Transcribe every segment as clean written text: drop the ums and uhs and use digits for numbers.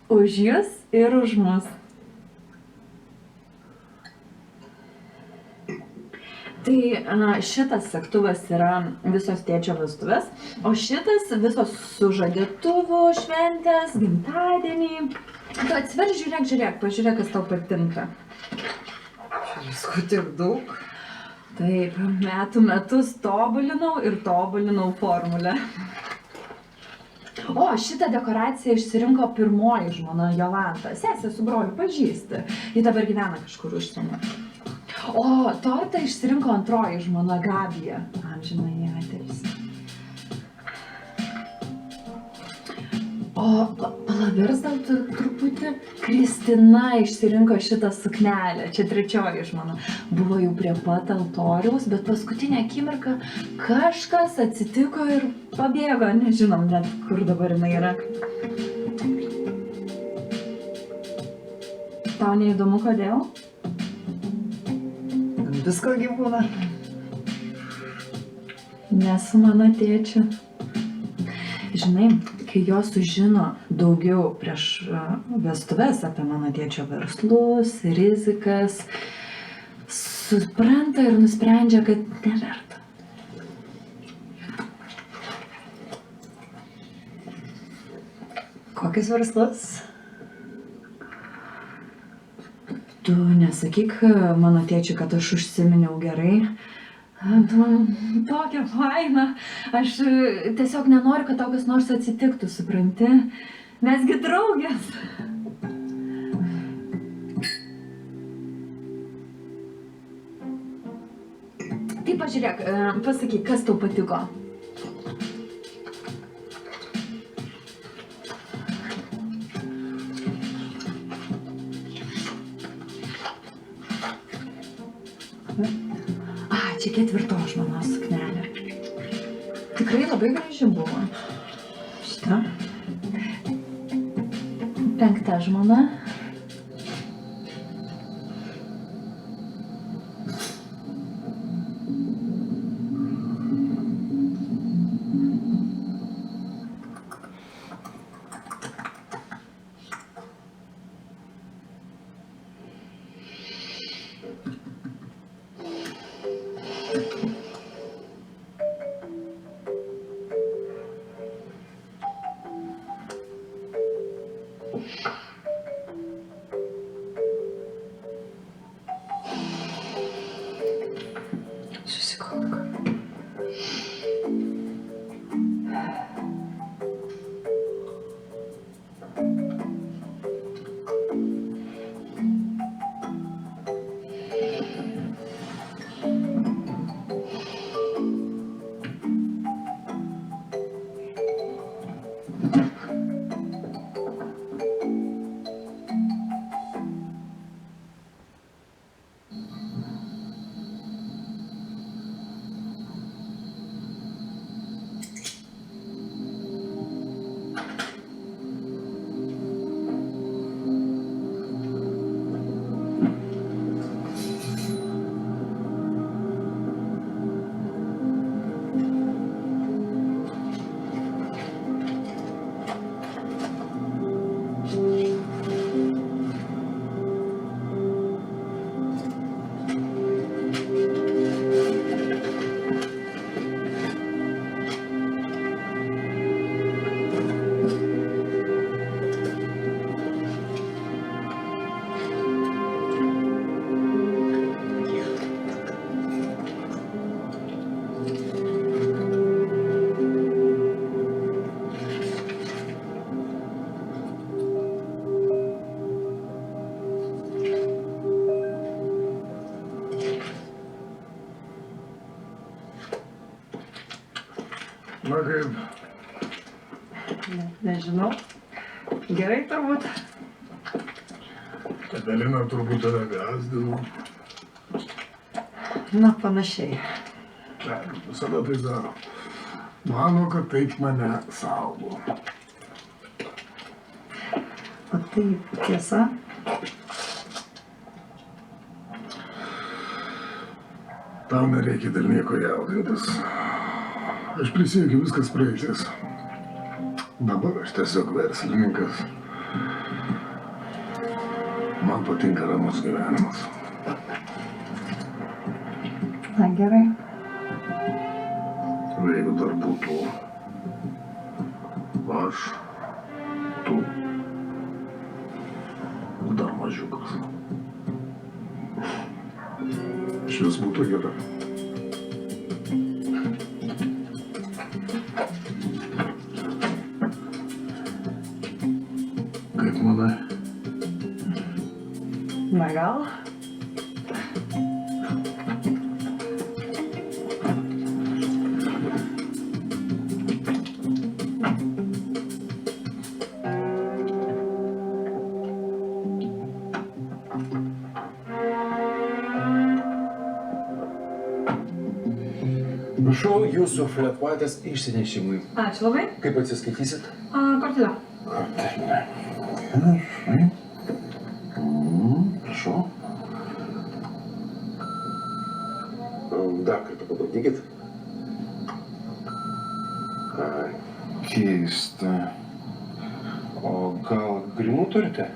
Už jus ir už mus. Tai šitas segtuvas yra visos tėčio vestuvės, o šitas visos sužadėtuvų šventės, gimtadieniai. Tu atsiverk, žiūrėk, pažiūrėk, kas tau patinka. Čia visko tiek daug. Taip, metų metus tobulinau formulę. O, šitą dekoraciją išsirinko pirmoji žmona Jolanta. Sesė su broliu pažįsti. Ji dabar gyvena kažkur užsienio. O, tortą išsirinko antroji žmona Gabija. Amžinai ją atilsį. O, palavers gal truputį. Kristina išsirinko šitą suknelę. Čia trečioji žmona. Buvo jau prie pat altoriaus, bet paskutinę akimirką kažkas atsitiko ir pabėgo. Nežinom net, kur dabar jinai yra. Tau neįdomu, kodėl? Visko gyvūna. Nesu mano tėčiu. Žinai, kai jos sužino daugiau prieš vestuves apie mano tėčio verslus, rizikas, supranta ir nusprendžia, kad neverta. Kokius verslus? Tu nesakyk mano tėčiui, kad aš užsiminiau gerai. Tu man tokia faina. Aš tiesiog nenoriu, kad tau kas nors atsitiktų, supranti? Mesgi draugės. Tai pažiūrėk, pasakyk, kas tau patiko. Čia ketvirtos žmonos suknelė. Tikrai labai graži buvo. Šita. Penkta žmona. Na kaip? Nežinau. Gerai turbūt. Evelina turbūt tave gąsdino. Na, panašiai. Ne, visada tai daro. Mano, kad taip mane saugo. O tai tiesa? Tau nereikia dėl nieko jaudintis. Aš prisiekiu, viskas praeitis. Dabar aš tiesiog verslininkas. Man patinka ramus gyvenimas. Na gerai. O jeigu dar būtų aš, tu, dar mažiukas. Šis būtų gerai. Kaip manai? Na gal? Prašau jūsų fletvaitės išsinešimui. Ačiū labai. Kaip atsiskaitysit? Kortelę. Kortelė. Gerai. Prašau. Dar kartą pabandykit. Keista. O gal grinų turite?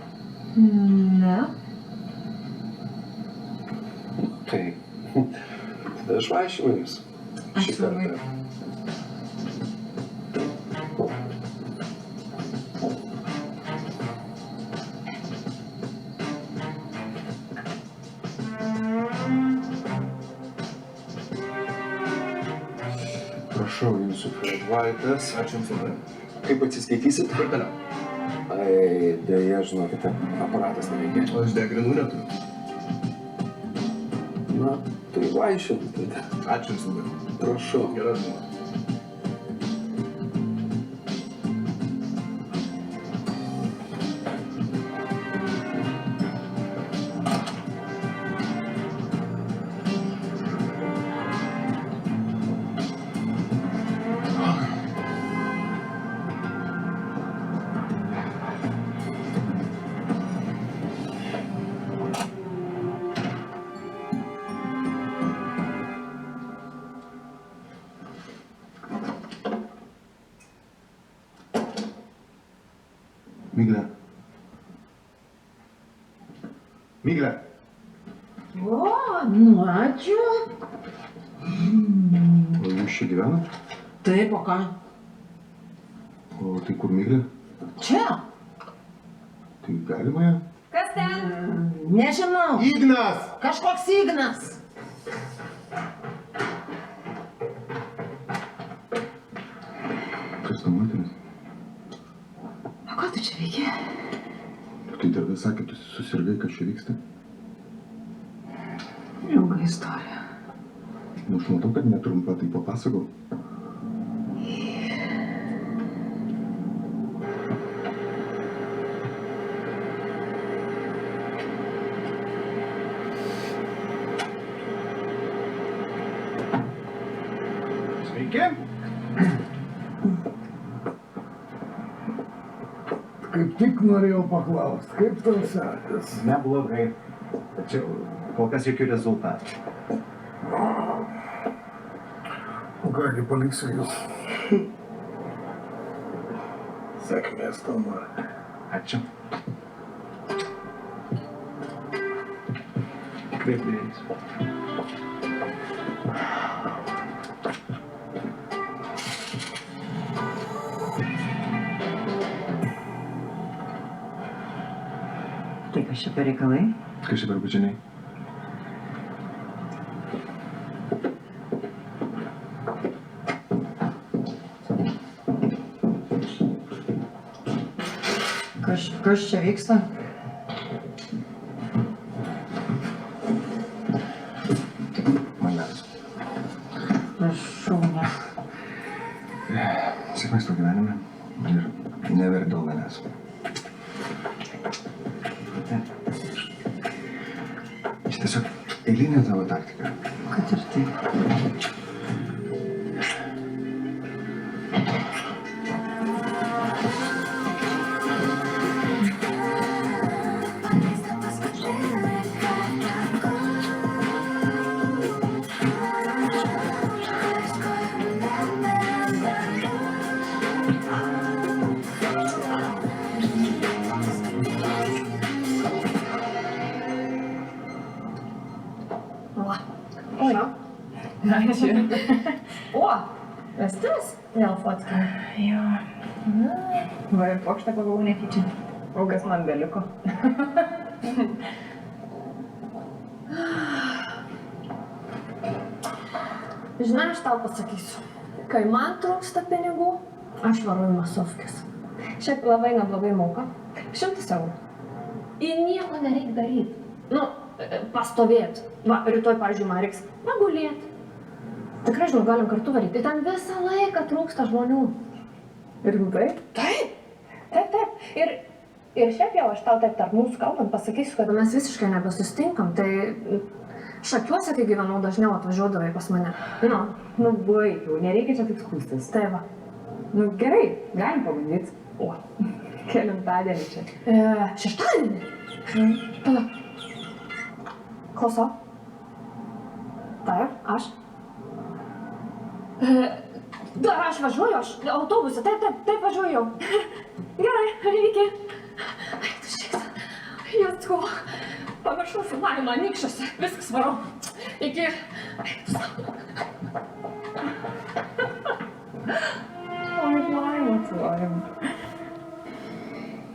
Ne. Tai. Tada aš vaišinu jums. Šį Ačiū labai. kartą. Prašau jūsų fletvaitės. Ačiū Jums labai. Kaip atsiskaitysit? Kortelę. Ai, dėja, žinokite, aparatas neveikia. O aš degrinų neturiu. Na, tai vaišintumėte. Ačiū Jums labai. Prašau. Geras diena. Miglė. Miglė. O, nu ačiū. O jūs čia gyvenat? Taip, o ką? O tai kur Miglė? Čia. Tai galima ją? Kas ten? Nežinau. Ignas! Kažkoks Ignas. Kas ta moteris? O ką tu čia veiki? Tai darbe sakė, tu susirgai, kas čia vyksta. Ilga istorija. Nu, aš matau, kad netrumpa, tai papasakau. Sveiki. Kaip tik norėjau paklausti, kaip tau sekasi? Neblogai. Tačiau kol kas jokių rezultatų. O kągi, paliksiu jūs. Sėkmės tau nori. Ačiū. Kaip dėjais? Tai kas čia per reikalai? Kas čia per bučiniai? Kas čia vyksta? Manęs. Prašau, ne. Sėkmės tau gyvenime ir neverk dėl manęs. Jis tiesiog eilinė tavo taktika. Kad ir taip. Ačiū. O, vestuvės vėl fotkinė. Jo. Va ir pokštą pagavau netyčia. O kas man beliko? Žinai, aš tau pasakysiu. Kai man trūksta pinigų, aš varu į masovkes. Šiaip labai neblogai moka. 100 eurų. Ir nieko nereikia daryti. Nu, pastovėti. Va, rytoj, pavyzdžiui, man reiks pagulėti. Tikrai, žinau, galim kartu varyti. Ir ten visą laiką trūksta žmonių. Ir rimtai? Taip. Ir šiaip jau aš tau taip tarp mūsų kalbant pasakysiu, kad mes visiškai nebesustinkam. Tai Šakiuose, kai gyvenau, dažniau atvažiuodavai pas mane. Nu, baig jau, nereikia čia taip skūstis. Tai va. Nu, gerai, galim pabandyti. O. Kelintadienį čia. Šeštadienį? Pala. Klausau. Taip, aš. Dar aš važiuoju, aš autobusą, taip važiuoju. Gerai, iki. Ai, tu šikta. Jėtku. Pamiršau filmavimą Anykščiuose. Viskas varau. Iki. Laima.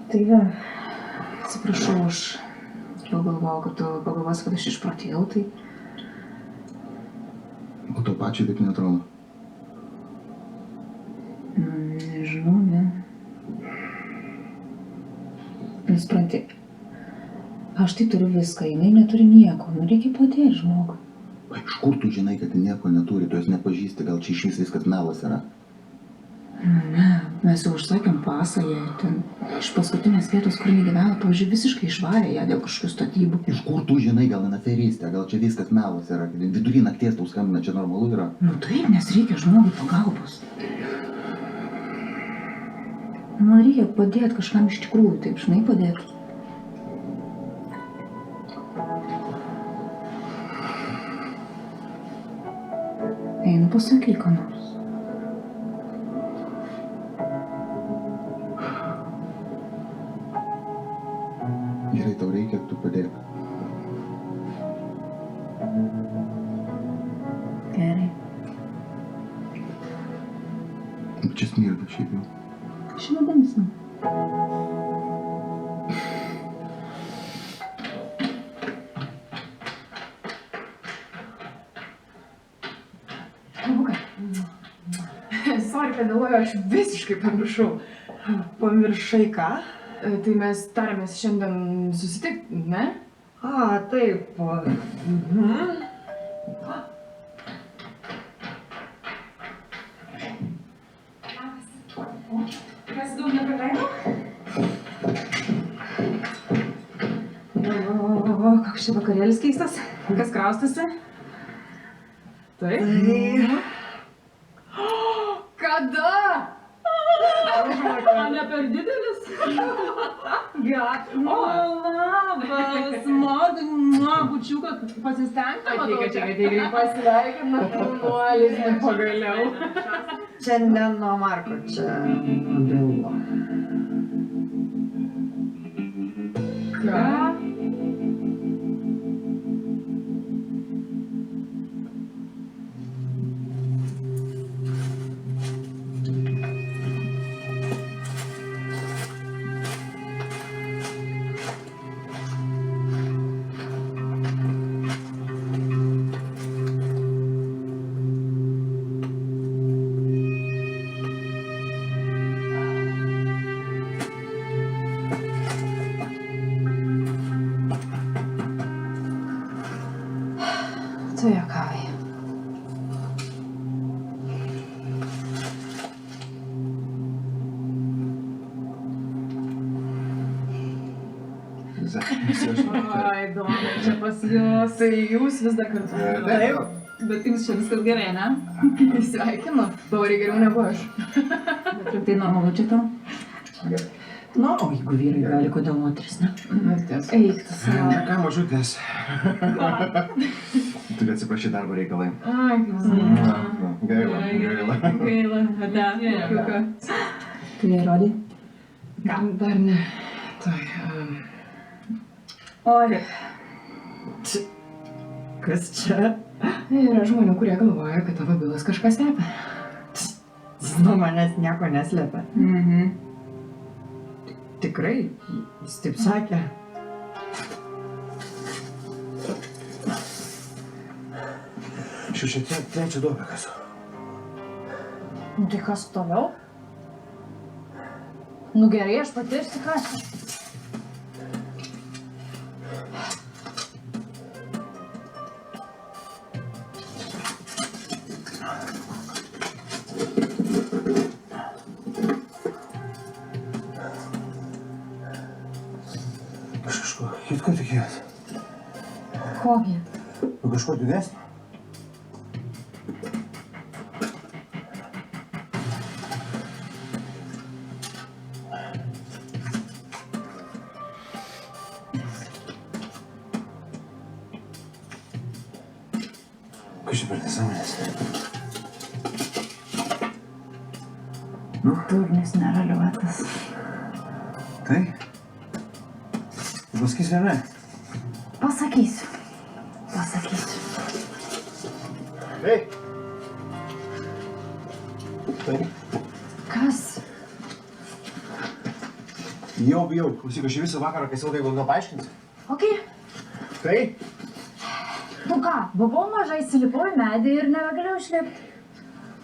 Tai va, atsiprašau, aš jau galvojau, kad tu pagalvosi, kad aš išprotėjau, tai... O to pačiai taip neatrodo. Nežinau, ne. Nespranti. Aš tai turiu viską, jinai neturi nieko, nu reikia padėti žmogui. Iš kur tu žinai, kad ji nieko neturi, tu jos nepažįsti, gal čia išvis viskas melas yra? Ne, mes jau užsakėm pasą jai, ten iš paskutinės vietos, kur jinai gyveno, pavyzdžiui, visiškai išvarė ją dėl kažkokių statybų. Iš kur tu žinai, gal jin aferistė, gal čia viskas melas yra, vidury nakties tau skambina, čia normalu yra? Nu taip, nes reikia žmogui pagalbos. Man reikia padėti kažkam iš tikrųjų, taip, žinai, padėti. Einu pasakyk, ką nors. Gerai, tau reikia, tu padėk. Gerai. Čia smirda šiaip jau. Šimodėmis, nu. Sorry, kad vėluoju, aš visiškai pamiršau. Pamiršai ką? Tai mes tarėmės šiandien susitikti, ne? A, taip. Kas daug nepraleido? O, koks čia vakarėlis keistas. Kas kraustosi? Taip. Kada? Ne per didelis? O, labas, Morgan, bučiuką pasistengti, matau. Čia pasveikina, jaunuolis, pagaliau. Čia ne nuo Marko, čia nuo Bilo. Ką? Tu juokauji. Ai, įdomu, čia pas jūs. Tai jūs vis dar kartu. Taip. Bet jums čia viskas gerai, ne? Sveikinu, tauriai geriau negu aš. Bet juk tai normalu čia tau? Nu, o jeigu vyrai gali, kodėl moteris, ne? Tiesa. Eik tu savo. Ką, mažutės? Turi atsiprašyti darbo reikalai. Ai, kaip smagu. Gaila. Gaila, ate, juoka. Tu jai rodai? Dar ne. Tai, Oi. kas čia? Yra žmonių, kurie galvoja, kad tavo bilas kažkas slepia. Jis nuo manęs nieko neslepia. Tikrai, jis taip sakė. Aš jau čia trečią duobę kasu. Tai kas toliau? Nu gerai, aš pati išsikasiu. Aš kažko kitko tikėjęs. Kogi? Nu kažko didesnio. Kas čia per nesąmonės? Durnis neraliuotas. Tai? Pasakysi ar ne? Pasakysiu. Pasakysiu. Ei! Tai? Kas? Bijau. Klausyk, aš visą vakarą, kai ilgai gal paaiškinsi. Okei. Tai? Nu ką, buvau mažai, įsilipau į medį ir nebegalėjau išlipti.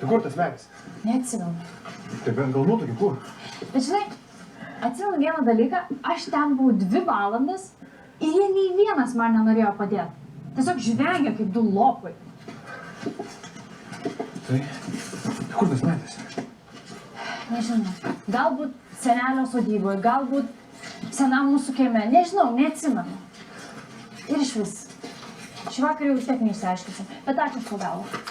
Tai kur tas medis? Neatsimenu. Tai bent gal nuotokį kur? Bet žinai, atsimenu vieną dalyką, aš ten buvau 2 valandas ir jie nei vienas man nenorėjo padėti. Tiesiog žvengė kaip 2 lopai. Tai kur tas medis? Nežinau, galbūt senelio sodyboje, galbūt senam mūsų kieme, nežinau, neatsimenu. Ir iš vis. Šį vakarą jau vis tiek neišsiaiškinsim, bet ačiū už pagalbą.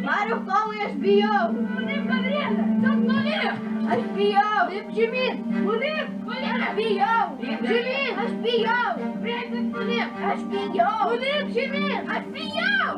Mariau, Tomai, aš bijau. Nulip, Gabrielė, tik nulip. Aš bijau. Lip žemyn. Nulip, aš bijau. Lip žemyn. Aš bijau. Gabrielė, tik nulip. Aš bijau. Nulip žemyn. Aš bijau.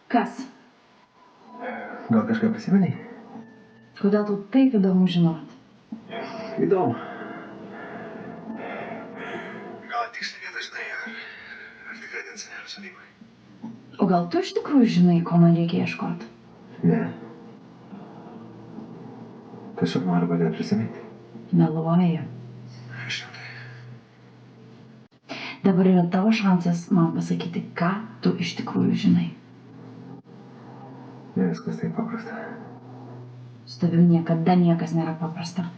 Kas? Gal kažką prisimenai? Kodėl tau taip įdomu žinot? Įdomu. Gal tiksliai vietą žinai, ar tikrai ten senelio sodybai? O gal tu iš tikrųjų žinai, ko man reikia ieškoti? Ne. Tiesiog noriu padėti prisiminti. Meluoji. Šimtai. Dabar yra tavo šansas man pasakyti, ką tu iš tikrųjų žinai. Ne viskas taip paprasta. Su tavim niekada niekas nėra paprasta.